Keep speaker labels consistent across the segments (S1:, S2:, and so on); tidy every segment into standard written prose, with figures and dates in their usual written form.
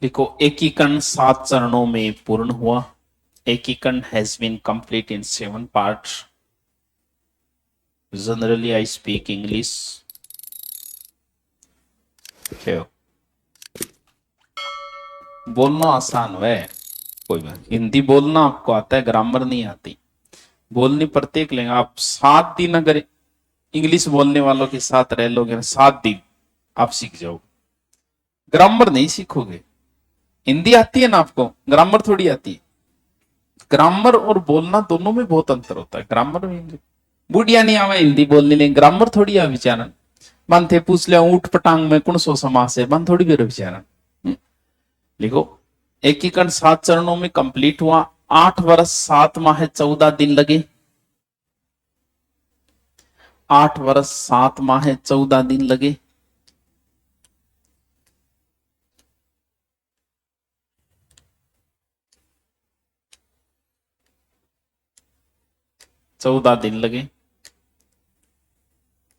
S1: देखो, एकीकरण 7 चरणों में पूर्ण हुआ। एकीकरण has been complete in 7 parts. Generally I speak English. बोलना आसान है, कोई बात। हिंदी बोलना आपको आता है, ग्रामर नहीं आती। बोलनी प्रत्येक लेंगे आप। 7 दिन अगर इंग्लिश बोलने वालों के साथ रह लोगे ना, 7 दिन आप सीख जाओगे। ग्रामर नहीं सीखोगे। हिंदी आती है ना आपको, ग्रामर थोड़ी आती है। ग्रामर और बोलना दोनों में बहुत अंतर होता है। ग्रामर में बुढ़िया नहीं आवे हिंदी बोलने लेंगे, ग्रामर थोड़ी आ विचारण। मन थे पूछ लिया ऊट पटांग में कौन सो समास है, मन थोड़ी भी विचारण। लिखो, एकीकरण 7 चरणों में कंप्लीट हुआ। 8 वर्ष 7 माह 14 दिन लगे। 8 वर्ष 7 माह 14 दिन लगे। चौदह दिन लगे।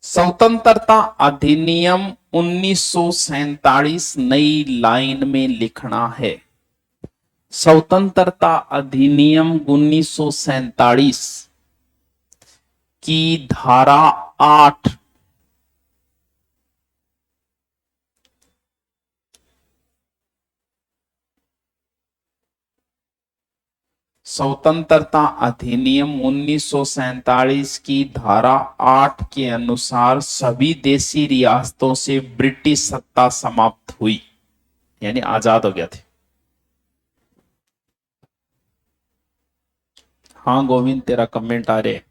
S1: स्वतंत्रता अधिनियम 1947 नई लाइन में लिखना है। स्वतंत्रता अधिनियम 1947 की धारा 8 स्वतंत्रता अधिनियम 1947 की धारा 8 के अनुसार सभी देशी रियासतों से ब्रिटिश सत्ता समाप्त हुई, यानी आजाद हो गया थे। हाँ गोविंद, तेरा कमेंट आ रहे।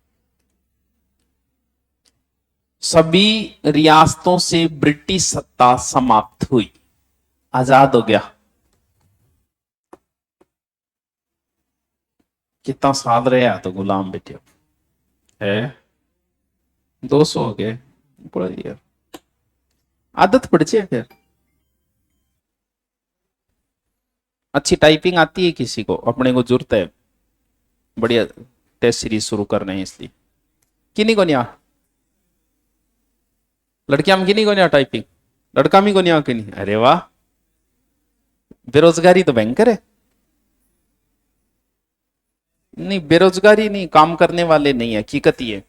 S1: सभी रियासतों से ब्रिटिश सत्ता समाप्त हुई, आजाद हो गया। कितना साल रहे तो गुलाम बेटे है। 200 हो गए। बड़ा यार आदत पड़ जाए फिर। अच्छी टाइपिंग आती है किसी को, अपने को जरूरत है। बढ़िया टेस्ट सीरीज शुरू कर रहे हैं इसलिए। किन्हीं को नहीं आ, लड़कियां में किन्हीं को नहीं आ टाइपिंग, लड़का में को नहीं आ कि नहीं। अरे वाह, बेरोजगारी तो भयंकर है। नहीं बेरोजगारी नहीं, काम करने वाले नहीं है, हकीकत ही है।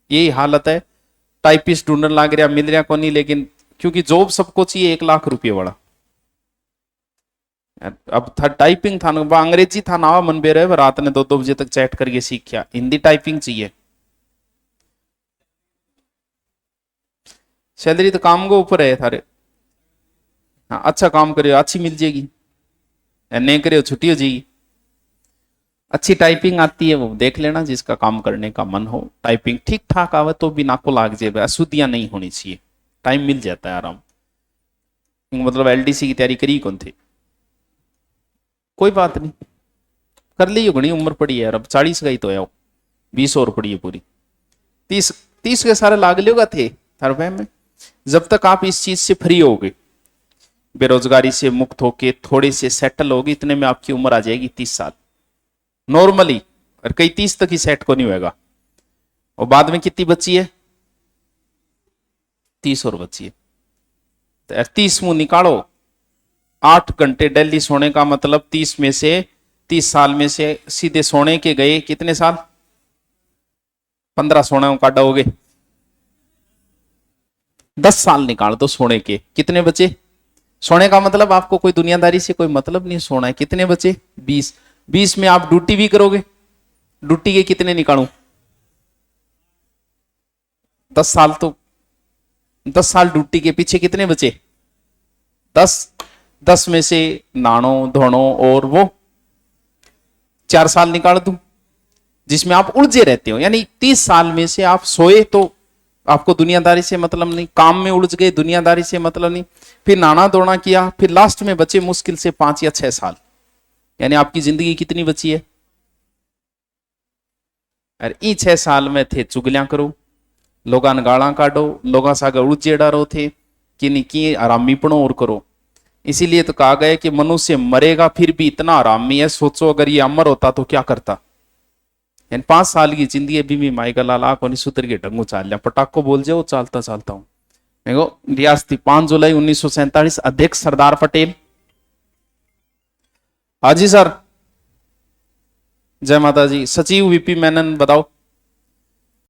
S1: यही हालत है। टाइपिस्ट ढूंढने लग रहा, मिल रहा को नहीं, लेकिन क्योंकि जॉब सबको चाहिए 1 लाख रुपये वाला। अब था टाइपिंग था ना, अंग्रेजी था ना मन बे रहे, रात ने 2-2 बजे तक चैट करके सीखा। हिंदी टाइपिंग चाहिए। सैलरी तो काम के ऊपर है थारे। हाँ, अच्छा काम करियो अच्छी मिल जाएगी, नहीं करियो छुट्टी हो जाएगी। अच्छी टाइपिंग आती है वो देख लेना, जिसका काम करने का मन हो। टाइपिंग ठीक ठाक आवे तो भी नाको लाग जाए, अशुद्धियां नहीं होनी चाहिए। टाइम मिल जाता है आराम। मतलब एलडीसी की तैयारी करी कौन थे, कोई बात नहीं, कर ली घनी उम्र पड़ी है यार। अब 40 का ही तो है, 20 और पड़ी है पूरी। 30 के सारे लाग लियोगा थे थारे में। जब तक आप इस चीज से फ्री होगे, बेरोजगारी से मुक्त होके थोड़े से सेटल होगी, इतने में आपकी उम्र आ जाएगी 30 साल नॉर्मली। और कई 30 तक ही सेट को नहीं होगा। और बाद में कितनी बची है, 30 और बची है। तो 30 मुंह निकालो। 8 घंटे डेली सोने का मतलब 30 में से 30 साल में से सीधे सोने के गए कितने साल, 15 सोने को काटोगे, 10 साल निकाल दो सोने के, कितने बचे। सोने का मतलब आपको कोई दुनियादारी से कोई मतलब नहीं, सोना है। कितने बचे, 20। 20 में आप ड्यूटी भी करोगे, ड्यूटी के कितने निकालू, 10 साल। तो 10 साल ड्यूटी के पीछे कितने बचे, 10। 10 में से नानो धोनो और वो 4 साल निकाल दूं, जिसमें आप उलझे रहते हो। यानी 30 साल में से आप सोए तो आपको दुनियादारी से मतलब नहीं, काम में उलझ गए, दुनियादारी से मतलब नहीं, फिर नाना दौड़ा किया, फिर लास्ट में बचे मुश्किल से 5 या 6 साल। यानी आपकी जिंदगी कितनी बची है। अरे ई 6 साल में थे चुगलियां करो, लोगा ने गाला काटो, लोगा सागे उलझेड़ा रो थे कि नहीं कि आरामीपणो और करो। इसीलिए तो कहा गया कि मनुष्य मरेगा फिर भी इतना आरामी है। सोचो अगर ये अमर होता तो क्या करता। 5 साल की जिंदगी अभी भी माइका लाल आंखों सुतर के ढंगू चाल लिया, पटाखो बोल जाओ चालता चालता हूं। देखो रियासती 5 जुलाई 1947, अध्यक्ष सरदार पटेल। हाँ जी सर, जय माता जी। सचिव वीपी मेनन बताओ।